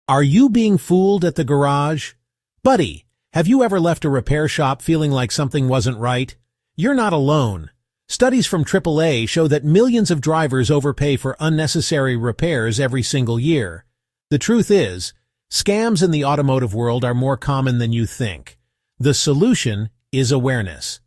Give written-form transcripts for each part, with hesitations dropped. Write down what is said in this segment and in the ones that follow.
Are you being fooled at the garage? Buddy, have you ever left a repair shop feeling like something wasn't right? You're not alone. Studies from AAA show that millions of drivers overpay for unnecessary repairs every single year. The truth is, scams in the automotive world are more common than you think. The solution is awareness.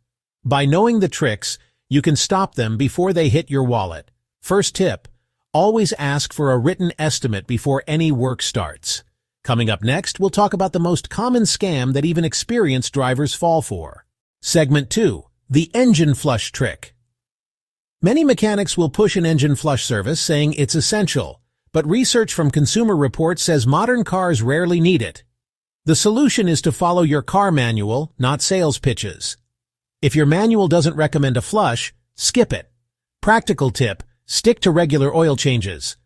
By knowing the tricks, you can stop them before they hit your wallet. First tip, always ask for a written estimate before any work starts. Coming up next, we'll talk about the most common scam that even experienced drivers fall for. Segment 2, the engine flush trick. Many mechanics will push an engine flush service saying it's essential, but research from Consumer Reports says modern cars rarely need it. The solution is to follow your car manual, not sales pitches. If your manual doesn't recommend a flush, skip it. Practical tip, stick to regular oil changes.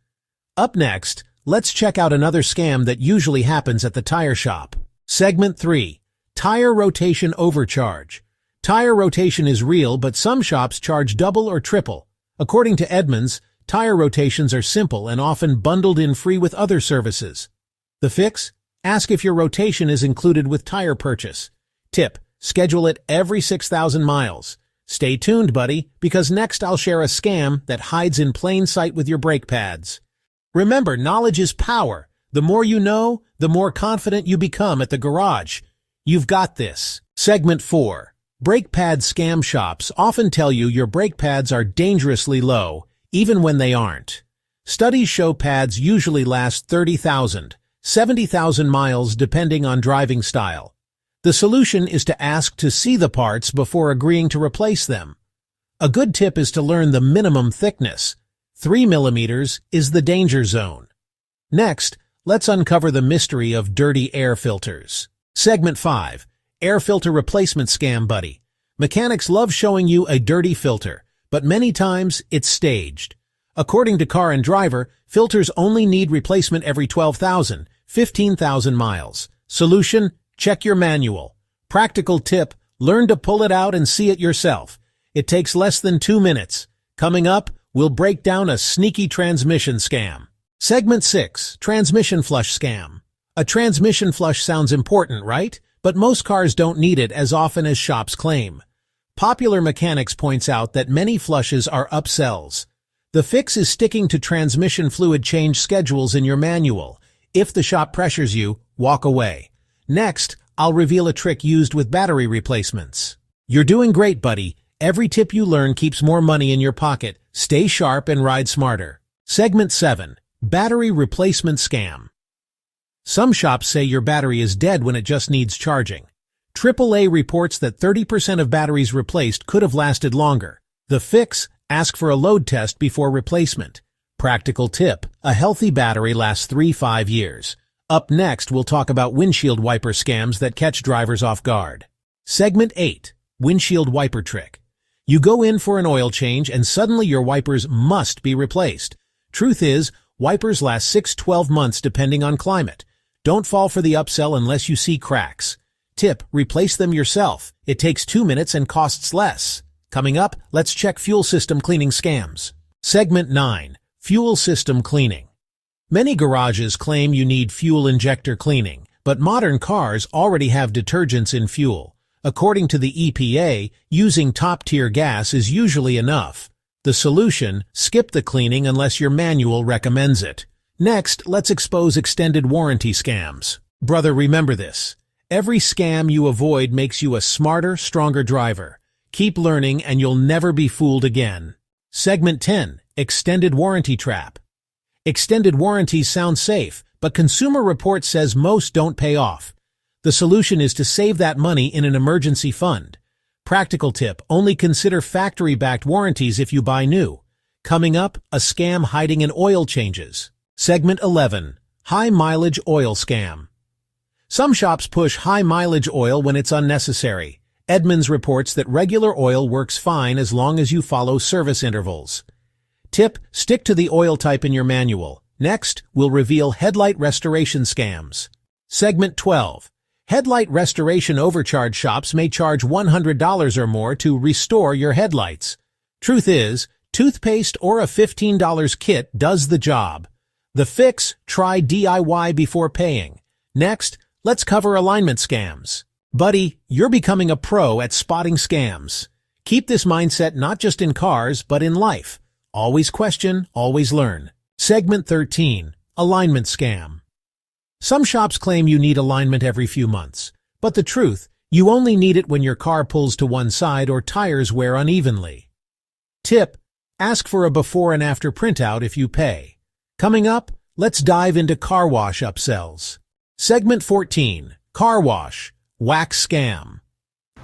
Up next, let's check out another scam that usually happens at the tire shop. Segment 3, tire rotation overcharge. Tire rotation is real, but some shops charge double or triple. According to Edmunds, tire rotations are simple and often bundled in free with other services. The fix? Ask if your rotation is included with tire purchase. Tip, schedule it every 6,000 miles. Stay tuned, buddy, because next I'll share a scam that hides in plain sight with your brake pads. Remember, knowledge is power. The more you know, the more confident you become at the garage. You've got this. Segment 4. Brake pad scam shops often tell you your brake pads are dangerously low, even when they aren't. Studies show pads usually last 30,000, 70,000 miles depending on driving style. The solution is to ask to see the parts before agreeing to replace them. A good tip is to learn the minimum thickness. 3 millimeters is the danger zone. Next, let's uncover the mystery of dirty air filters. Segment 5. Air filter replacement scam buddy. Mechanics love showing you a dirty filter, but many times it's staged. According to Car and Driver, filters only need replacement every 12,000, 15,000 miles. Solution? Check your manual. Practical tip, learn to pull it out and see it yourself. It takes less than 2 minutes. Coming up, we'll break down a sneaky transmission scam. Segment 6, transmission flush scam. A transmission flush sounds important, right? But most cars don't need it as often as shops claim. Popular Mechanics points out that many flushes are upsells. The fix is sticking to transmission fluid change schedules in your manual. If the shop pressures you, walk away. Next, I'll reveal a trick used with battery replacements. You're doing great, buddy. Every tip you learn keeps more money in your pocket. Stay sharp and ride smarter. Segment 7. Battery replacement scam. Some shops say your battery is dead when it just needs charging. AAA reports that 30% of batteries replaced could have lasted longer. The fix? Ask for a load test before replacement. Practical tip, a healthy battery lasts 3-5 years. Up next, we'll talk about windshield wiper scams that catch drivers off guard. Segment 8. Windshield wiper trick. You go in for an oil change and suddenly your wipers must be replaced. Truth is, wipers last 6-12 months depending on climate. Don't fall for the upsell unless you see cracks. Tip, replace them yourself. It takes 2 minutes and costs less. Coming up, let's check fuel system cleaning scams. Segment 9. Fuel system cleaning. Many garages claim you need fuel injector cleaning, but modern cars already have detergents in fuel. According to the EPA, using top-tier gas is usually enough. The solution? Skip the cleaning unless your manual recommends it. Next, let's expose extended warranty scams. Brother, remember this. Every scam you avoid makes you a smarter, stronger driver. Keep learning and you'll never be fooled again. Segment 10. Extended warranty trap. Extended warranties sound safe, but Consumer Reports says most don't pay off. The solution is to save that money in an emergency fund. Practical tip, only consider factory-backed warranties if you buy new. Coming up, a scam hiding in oil changes. Segment 11. High-mileage oil scam. Some shops push high-mileage oil when it's unnecessary. Edmunds reports that regular oil works fine as long as you follow service intervals. Tip, stick to the oil type in your manual. Next, we'll reveal headlight restoration scams. Segment 12. Headlight restoration overcharge shops may charge $100 or more to restore your headlights. Truth is, toothpaste or a $15 kit does the job. The fix, try DIY before paying. Next, let's cover alignment scams. Buddy, you're becoming a pro at spotting scams. Keep this mindset not just in cars, but in life. Always question, always learn. Segment 13. Alignment Scam. Some shops claim you need alignment every few months. But the truth, you only need it when your car pulls to one side or tires wear unevenly. Tip: ask for a before and after printout if you pay. Coming up, let's dive into car wash upsells. Segment 14. Car Wash. Wax Scam.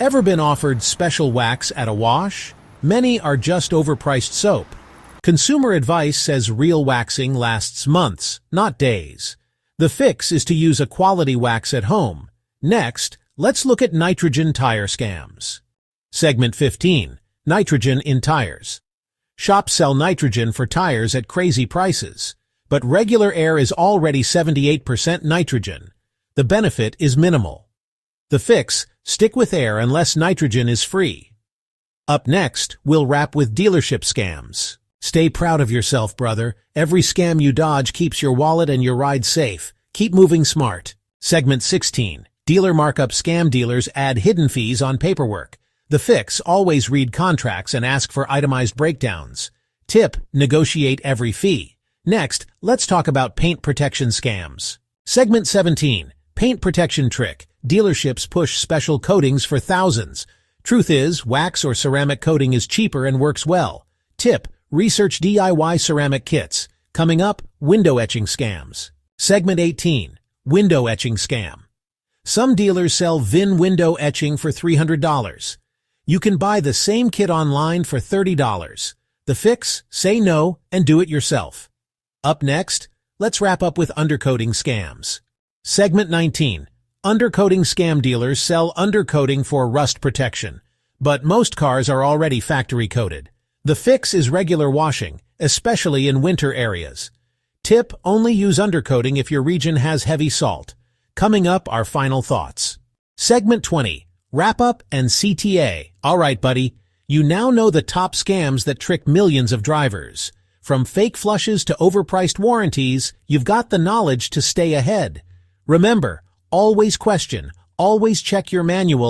Ever been offered special wax at a wash? Many are just overpriced soap. Consumer advice says real waxing lasts months, not days. The fix is to use a quality wax at home. Next, let's look at nitrogen tire scams. Segment 15. Nitrogen in tires. Shops sell nitrogen for tires at crazy prices. But regular air is already 78% nitrogen. The benefit is minimal. The fix: stick with air unless nitrogen is free. Up next, we'll wrap with dealership scams. Stay proud of yourself, brother. Every scam you dodge keeps your wallet and your ride safe. Keep moving smart. Segment 16. Dealer markup scam. Dealers add hidden fees on paperwork. The fix: always read contracts and ask for itemized breakdowns. Tip: negotiate every fee. Next, let's talk about paint protection scams. Segment 17. Paint protection trick. Dealerships push special coatings for thousands. Truth is, wax or ceramic coating is cheaper and works well. Tip: research DIY ceramic kits. Coming up, window etching scams. Segment 18. Window etching scam. Some dealers sell VIN window etching for $300. You can buy the same kit online for $30. The fix: say no and do it yourself. Up next, let's wrap up with undercoating scams. Segment 19. Undercoating scam. Dealers sell undercoating for rust protection. But most cars are already factory coated. The fix is regular washing, especially in winter areas. Tip: only use undercoating if your region has heavy salt. Coming up, our final thoughts. Segment 20. Wrap up and CTA. Alright, buddy, you now know the top scams that trick millions of drivers. From fake flushes to overpriced warranties, you've got the knowledge to stay ahead. Remember, always question, always check your manual.